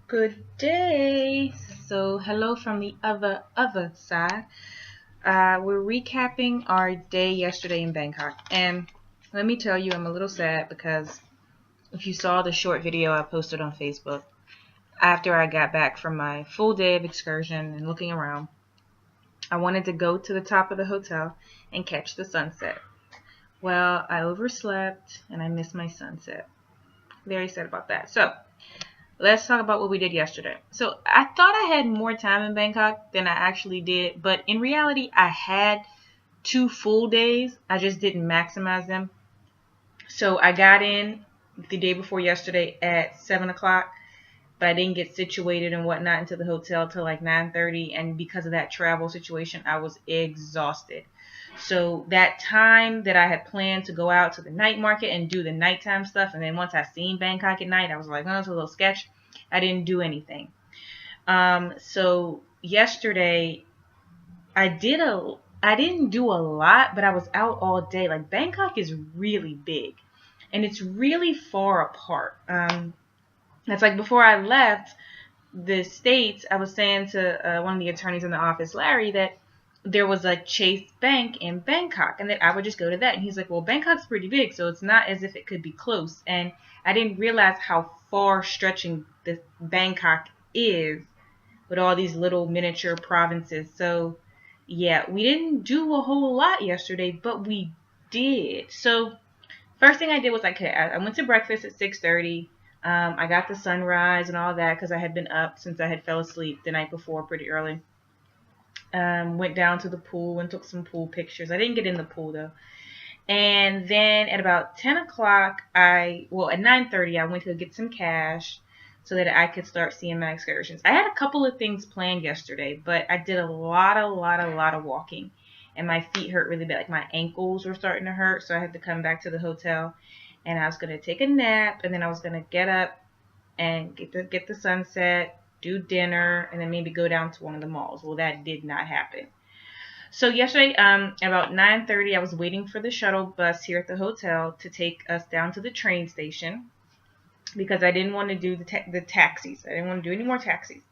Good day. So, hello from the other side. We're recapping our day yesterday in Bangkok, and let me tell you, I'm a little sad because if you saw the short video I posted on Facebook after I got back from my full day of excursion and looking around, I wanted to go to the top of the hotel and catch the sunset. Well, I overslept and I missed my sunset. Very sad about that. So, let's talk about what we did yesterday. So I thought I had more time in Bangkok than I actually did, but in reality, I had 2 full days. I just didn't maximize them. So I got in the day before yesterday at 7 o'clock, but I didn't get situated and whatnot into the hotel till like 9:30. And because of that travel situation, I was exhausted. So that time that I had planned to go out to the night market and do the nighttime stuff, and then once I seen Bangkok at night, I was like, oh, it's a little sketch. I didn't do anything. So yesterday I didn't do a lot, but I was out all day. Like Bangkok is really big, and it's really far apart. It's like before I left the States, I was saying to one of the attorneys in the office, Larry, that there was a Chase Bank in Bangkok and that I would just go to that. And he's like, well, Bangkok's pretty big, so it's not as if it could be close. And I didn't realize how far stretching this Bangkok is with all these little miniature provinces. So, yeah, we didn't do a whole lot yesterday, but we did. So, first thing I did was I went to breakfast at 6:30. I got the sunrise and all that because I had been up since I had fell asleep the night before pretty early. Went down to the pool and took some pool pictures. I didn't get in the pool though. And then at about 10 o'clock, at 9:30, I went to get some cash so that I could start seeing my excursions. I had a couple of things planned yesterday, but I did a lot of walking. And my feet hurt really bad. Like my ankles were starting to hurt, so I had to come back to the hotel. And I was going to take a nap, and then I was going to get up and get the sunset, do dinner, and then maybe go down to one of the malls. Well, that did not happen. So yesterday, about 9:30, I was waiting for the shuttle bus here at the hotel to take us down to the train station because I didn't want to do the taxis. I didn't want to do any more taxis.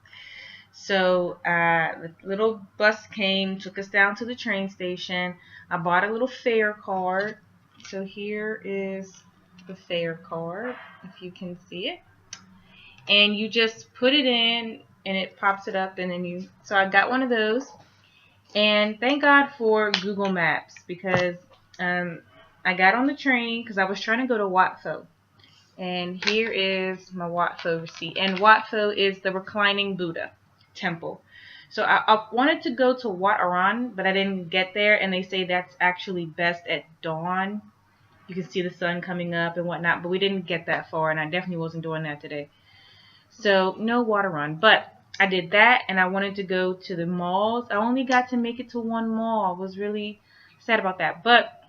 So the little bus came, took us down to the train station. I bought a little fare card. So here is the fare card, if you can see it. And you just put it in, and it pops it up, and then So I got one of those. And thank God for Google Maps because I got on the train because I was trying to go to Wat Pho. And here is my Wat Pho receipt. And Wat Pho is the reclining Buddha temple. So I wanted to go to Wat Arun, but I didn't get there. And they say that's actually best at dawn. You can see the sun coming up and whatnot. But we didn't get that far, and I definitely wasn't doing that today. So no Wat Arun. But I did that, and I wanted to go to the malls. I only got to make it to one mall. I was really sad about that. But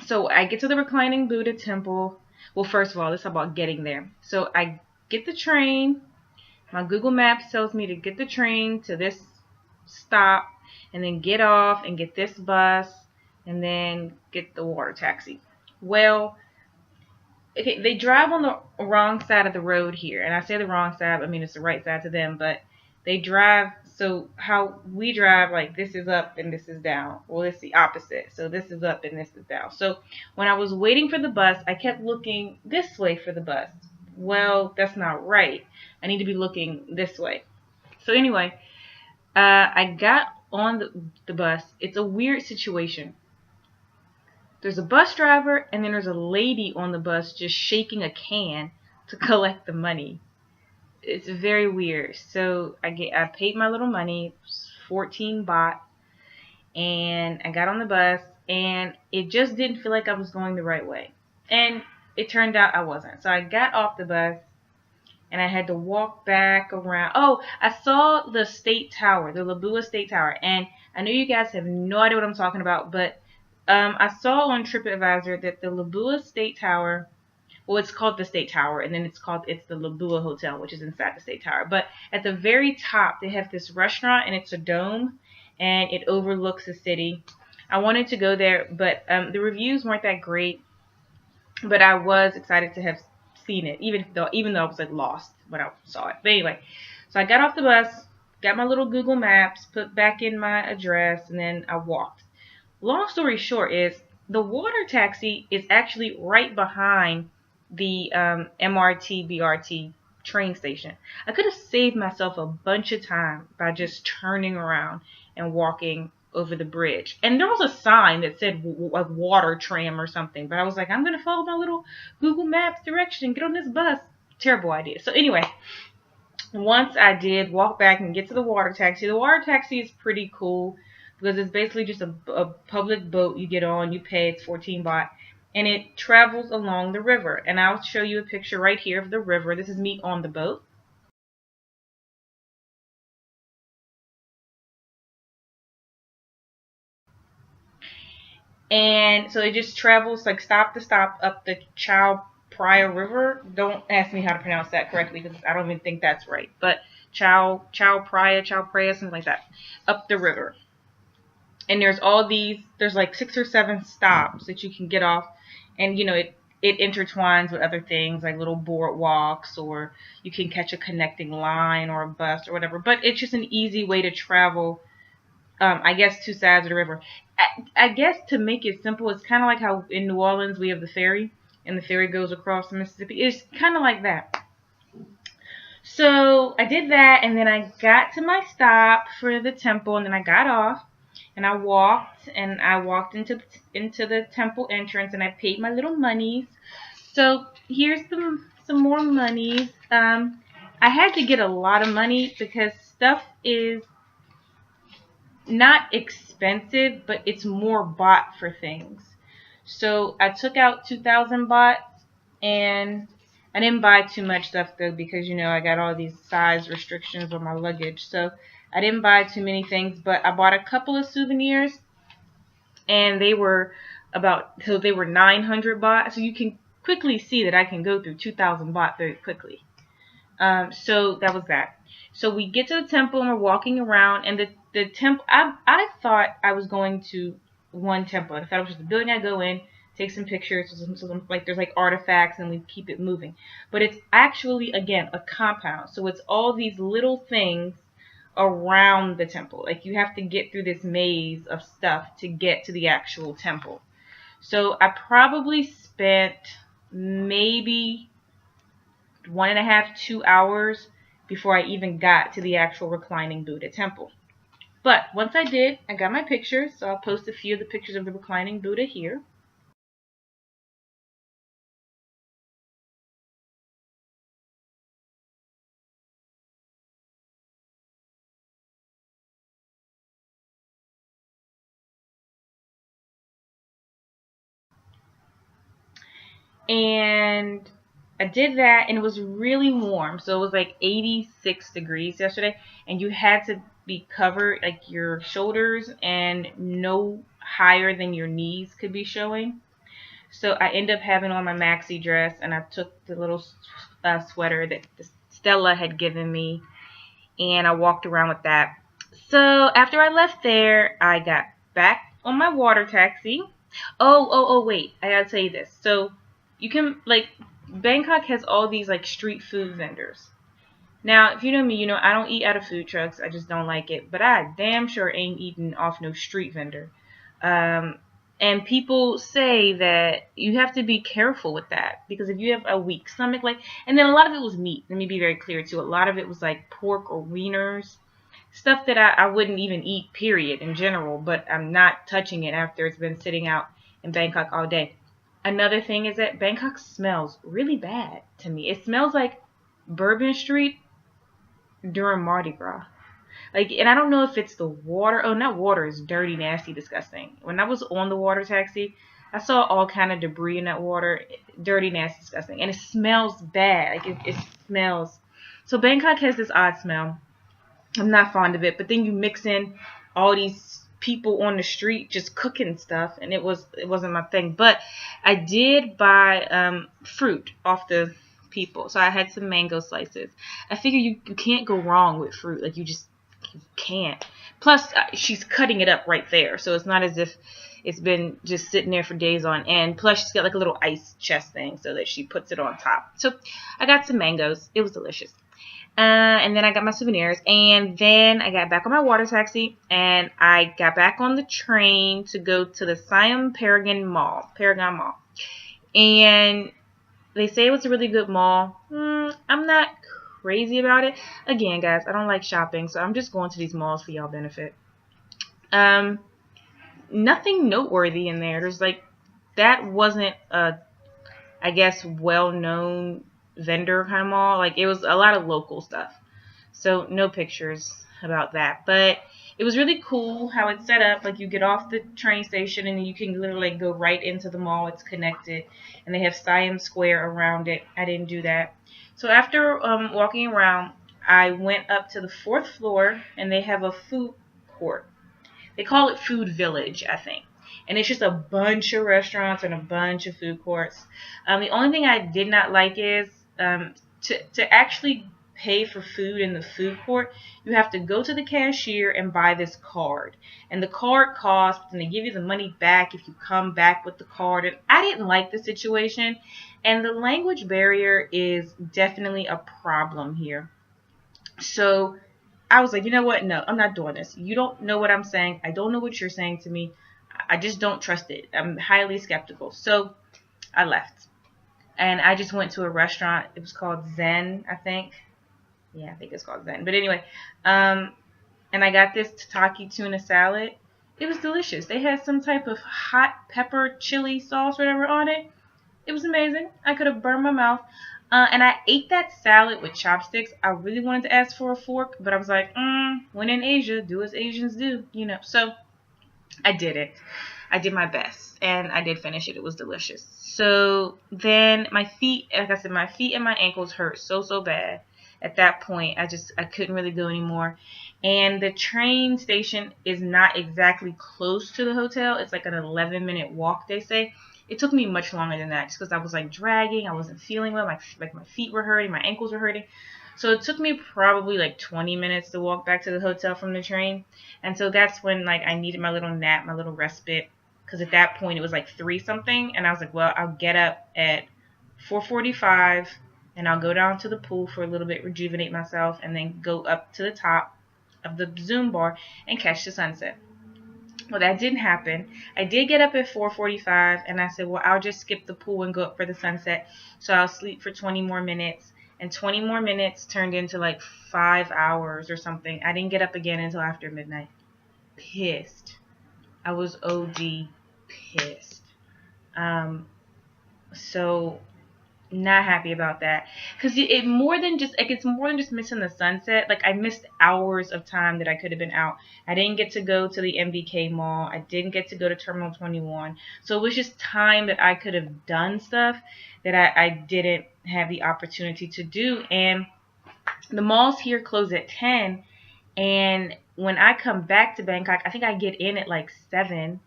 so I get to the reclining Buddha temple. Well, first of all, let's talk about getting there. So I get the train. My Google Maps tells me to get the train to this stop and then get off and get this bus and then get the water taxi. Well, okay, they drive on the wrong side of the road here. And I say the wrong side, I mean it's the right side to them, but they drive, so how we drive, like this is up and this is down. Well, it's the opposite. So this is up and this is down. So when I was waiting for the bus, I kept looking this way for the bus. Well, that's not right. I need to be looking this way. So anyway, I got on the bus. It's a weird situation. There's a bus driver, and then there's a lady on the bus just shaking a can to collect the money. It's very weird. So I paid my little money, 14 baht, and I got on the bus, and it just didn't feel like I was going the right way. And it turned out I wasn't. So I got off the bus, and I had to walk back around. Oh, I saw the State Tower, the Labua State Tower, and I know you guys have no idea what I'm talking about, but I saw on TripAdvisor that the Labua State Tower, well, it's called the State Tower, and then it's the Labua Hotel, which is inside the State Tower. But at the very top, they have this restaurant, and it's a dome, and it overlooks the city. I wanted to go there, but the reviews weren't that great. But I was excited to have seen it, even though I was like lost when I saw it. But anyway, so I got off the bus, got my little Google Maps, put back in my address, and then I walked. Long story short is the water taxi is actually right behind the MRT BRT train station. I could have saved myself a bunch of time by just turning around and walking over the bridge. And there was a sign that said like water tram or something, but I was like, I'm gonna follow my little Google Maps direction and get on this bus. Terrible idea. So anyway, once I did walk back and get to the water taxi. The water taxi is pretty cool because it's basically just a public boat you get on. You pay, it's 14 baht. And it travels along the river. And I'll show you a picture right here of the river. This is me on the boat. And so it just travels like stop to stop up the Chao Phraya River. Don't ask me how to pronounce that correctly because I don't even think that's right. But Chao Phraya, something like that, up the river. And there's like 6 or 7 stops that you can get off, and it intertwines with other things like little boardwalks, or you can catch a connecting line or a bus or whatever. But it's just an easy way to travel. I guess 2 sides of the river. I guess to make it simple, it's kind of like how in New Orleans we have the ferry, and the ferry goes across the Mississippi. It's kind of like that. So I did that, and then I got to my stop for the temple, and then I got off, and I walked into the temple entrance, and I paid my little monies. So here's some more monies. I had to get a lot of money because stuff is not expensive, but it's more baht for things. So I took out 2,000 baht, and I didn't buy too much stuff though because I got all these size restrictions on my luggage. So I didn't buy too many things, but I bought a couple of souvenirs, and they were 900 baht. So you can quickly see that I can go through 2,000 baht very quickly. So that was that. So we get to the temple and we're walking around, and the temple. I thought I was going to one temple. I thought it was just a building I go in, take some pictures, like there's like artifacts, and we keep it moving. But it's actually again a compound. So it's all these little things around the temple. Like you have to get through this maze of stuff to get to the actual temple. So I probably spent maybe 1.5, 2 hours before I even got to the actual reclining Buddha temple. But once I did, I got my pictures, so I'll post a few of the pictures of the reclining Buddha here. And I did that, and it was really warm. So it was like 86 degrees yesterday, and you had to be covered, like your shoulders and no higher than your knees could be showing. So I ended up having on my maxi dress, and I took the little sweater that Stella had given me, and I walked around with that. So after I left there, I got back on my water taxi. Wait, I gotta tell you this. So you can Bangkok has all these like street food vendors. Now, if you know me, I don't eat out of food trucks. I just don't like it. But I damn sure ain't eating off no street vendor. And people say that you have to be careful with that because if you have a weak stomach, and then a lot of it was meat. Let me be very clear too. A lot of it was like pork or wieners, stuff that I wouldn't even eat, period, in general. But I'm not touching it after it's been sitting out in Bangkok all day. Another thing is that Bangkok smells really bad to me. It smells like Bourbon Street during Mardi Gras. And I don't know if it's the water. Oh, not water. It's dirty, nasty, disgusting. When I was on the water taxi, I saw all kind of debris in that water. Dirty, nasty, disgusting. And it smells bad. It smells. So Bangkok has this odd smell. I'm not fond of it. But then you mix in all these people on the street just cooking stuff, and it wasn't my thing. But I did buy fruit off the people. So I had some mango slices. I figure you can't go wrong with fruit. You can't. Plus, she's cutting it up right there, so it's not as if it's been just sitting there for days on end. Plus, she's got like a little ice chest thing so that she puts it on top. So I got some mangoes. It was delicious. And then I got my souvenirs. And then I got back on my water taxi. And I got back on the train to go to the Siam Paragon Mall. And they say it was a really good mall. I'm not crazy about it. Again, guys, I don't like shopping. So I'm just going to these malls for y'all benefit. Nothing noteworthy in there. There's like, that wasn't a, I guess, well-known vendor kind of mall. Like, it was a lot of local stuff. So no pictures about that. But it was really cool how it's set up. Like, you get off the train station and you can literally go right into the mall. It's connected. And they have Siam Square around it. I didn't do that. So after walking around, I went up to the 4th floor and they have a food court. They call it Food Village, I think. And it's just a bunch of restaurants and a bunch of food courts. The only thing I did not like is to actually pay for food in the food court, you have to go to the cashier and buy this card. And the card costs, and they give you the money back if you come back with the card. And I didn't like the situation. And the language barrier is definitely a problem here. So I was like, you know what? No, I'm not doing this. You don't know what I'm saying. I don't know what you're saying to me. I just don't trust it. I'm highly skeptical. So I left. And I just went to a restaurant. It was called Zen, I think. Yeah, I think it's called Zen. But anyway, and I got this tataki tuna salad. It was delicious. They had some type of hot pepper chili sauce, whatever, on it. It was amazing. I could have burned my mouth. And I ate that salad with chopsticks. I really wanted to ask for a fork, but I was like, when in Asia, do as Asians do, you know. So I did it. I did my best, and I did finish it. It was delicious. So then my feet, like I said, my feet and my ankles hurt so bad. At that point, I couldn't really go anymore. And the train station is not exactly close to the hotel. It's like an 11-minute walk, they say. It took me much longer than that just because I was like dragging. I wasn't feeling well. My feet were hurting. My ankles were hurting. So it took me probably like 20 minutes to walk back to the hotel from the train. And so that's when like I needed my little nap, my little respite. Because at that point it was like 3 something. And I was like, well, I'll get up at 4:45 and I'll go down to the pool for a little bit, rejuvenate myself, and then go up to the top of the Zoom bar and catch the sunset. Well, that didn't happen. I did get up at 4:45, and I said, well, I'll just skip the pool and go up for the sunset. So I'll sleep for 20 more minutes. And 20 more minutes turned into like 5 hours or something. I didn't get up again until after midnight. Pissed. I was OD pissed. So not happy about that, because it's more than just missing the sunset. Like, I missed hours of time that I could have been out. I didn't get to go to the MBK mall. I didn't get to go to Terminal 21. So it was just time that I could have done stuff that I didn't have the opportunity to do. And the malls here close at 10, and when I come back to Bangkok, I think I get in at like 7,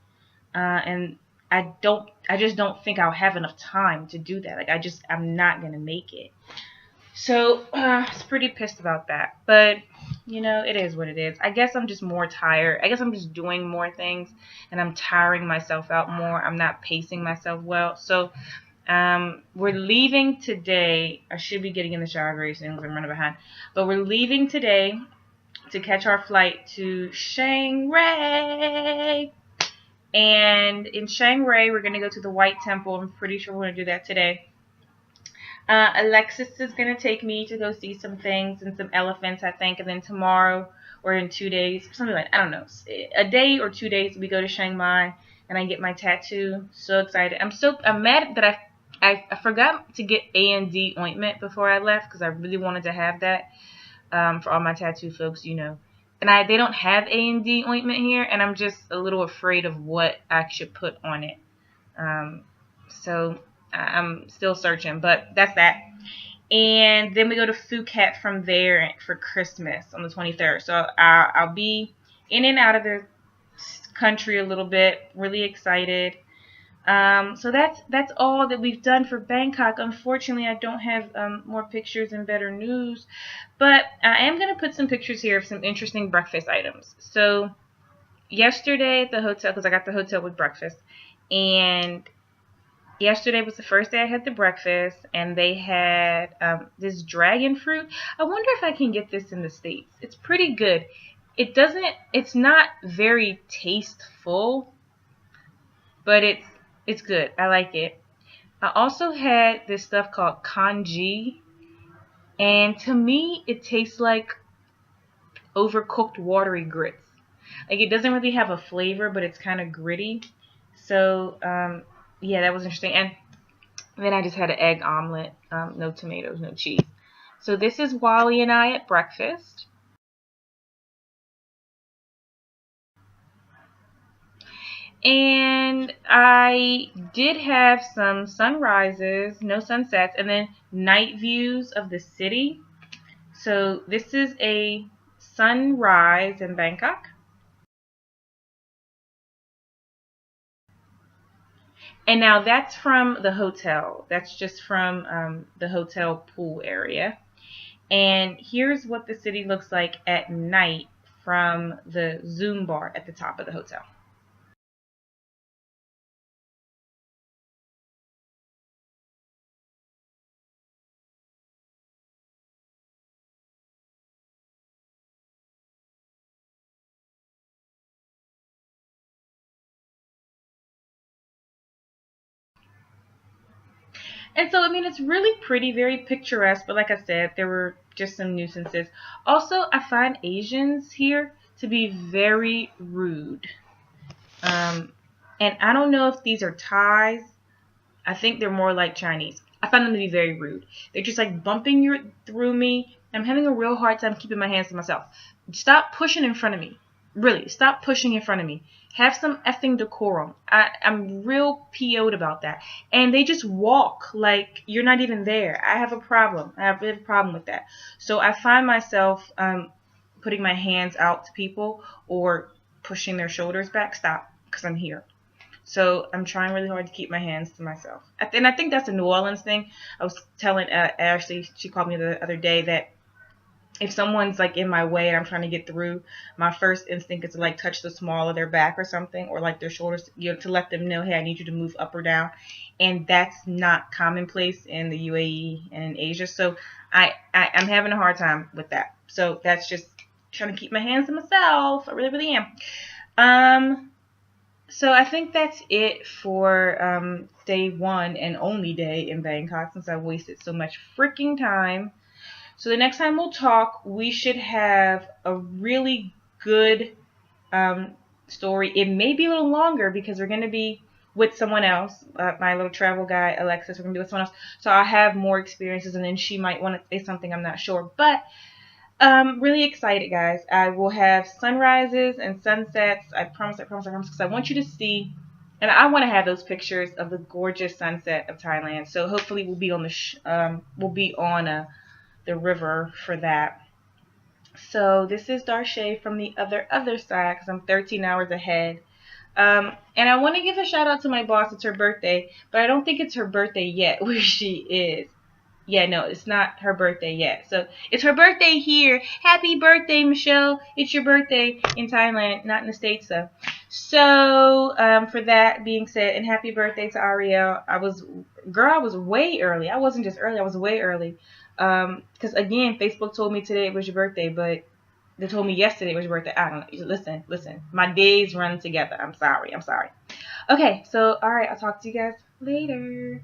and I just don't think I'll have enough time to do that. Like, I'm not going to make it. So, I was pretty pissed about that. But, you know, it is what it is. I guess I'm just more tired. I guess I'm just doing more things, and I'm tiring myself out more. I'm not pacing myself well. So, we're leaving today. I should be getting in the shower very soon because I'm running behind. But we're leaving today to catch our flight to Chiang Rai. And in Chiang Rai, we're going to go to the White Temple. I'm pretty sure we're going to do that today. Alexis is going to take me to go see some things and some elephants, I think. And then tomorrow, or in 2 days, something like, I don't know, a day or 2 days, we go to Chiang Mai and I get my tattoo. So excited. I'm mad that I forgot to get A&D ointment before I left, because I really wanted to have that for all my tattoo folks, you know. And they don't have A&D ointment here, and I'm just a little afraid of what I should put on it. So I'm still searching, but that's that. And then we go to Phuket from there for Christmas on the 23rd. So I'll be in and out of the country a little bit, really excited. So that's all that we've done for Bangkok. Unfortunately, I don't have more pictures and better news, but I am gonna put some pictures here of some interesting breakfast items. So yesterday at the hotel, because I got the hotel with breakfast, and yesterday was the first day I had the breakfast, and they had this dragon fruit. I wonder if I can get this in the States. It's pretty good. It's not very tasteful, but it's good. I like it. I also had this stuff called kanji, and to me, it tastes like overcooked watery grits. Like it doesn't really have a flavor, but it's kind of gritty. So yeah, that was interesting. And then I just had an egg omelet, no tomatoes, no cheese. So this is Wally and I at breakfast. And I did have some sunrises, no sunsets, and then night views of the city. So this is a sunrise in Bangkok. And now that's from the hotel. That's just from the hotel pool area. And here's what the city looks like at night from the Zoom bar at the top of the hotel. And so, I mean, it's really pretty, very picturesque. But like I said, there were just some nuisances. Also, I find Asians here to be very rude. Um, and I don't know if these are Thais. I think they're more like Chinese. I find them to be very rude. They're just like bumping through me. I'm having a real hard time keeping my hands to myself. Stop pushing in front of me. Really, stop pushing in front of me. Have some effing decorum. I'm real PO'd about that. And they just walk like you're not even there. I have a problem. I have a problem with that. So I find myself putting my hands out to people or pushing their shoulders back. Stop, because I'm here. So I'm trying really hard to keep my hands to myself. And I think that's a New Orleans thing. I was telling Ashley, she called me the other day, that if someone's like in my way and I'm trying to get through, my first instinct is to like touch the small of their back or something, or like their shoulders, to let them know, hey, I need you to move up or down. And that's not commonplace in the UAE and in Asia. So I'm having a hard time with that. So that's just trying to keep my hands to myself. I really, really am. So I think that's it for day one and only day in Bangkok, since I wasted so much freaking time. So the next time we'll talk, we should have a really good story. It may be a little longer because we're going to be with someone else, my little travel guy, Alexis. We're going to be with someone else. So I'll have more experiences, and then she might want to say something. I'm not sure. But really excited, guys. I will have sunrises and sunsets. I promise, because I want you to see, and I want to have those pictures of the gorgeous sunset of Thailand. So hopefully we'll be on the river for that. So this is Darshay from the other side, because I'm 13 hours ahead. And I want to give a shout out to my boss. It's her birthday, but I don't think it's her birthday yet where she is. Yeah, no, it's not her birthday yet. So it's her birthday here. Happy birthday, Michelle. It's your birthday in Thailand, not in the States, though. So, for that being said, and happy birthday to Ariel. I was way early. I wasn't just early, I was way early. Because again, Facebook told me today it was your birthday, but they told me yesterday it was your birthday. I don't know. Listen. My days run together. I'm sorry. Okay, so, alright, I'll talk to you guys later.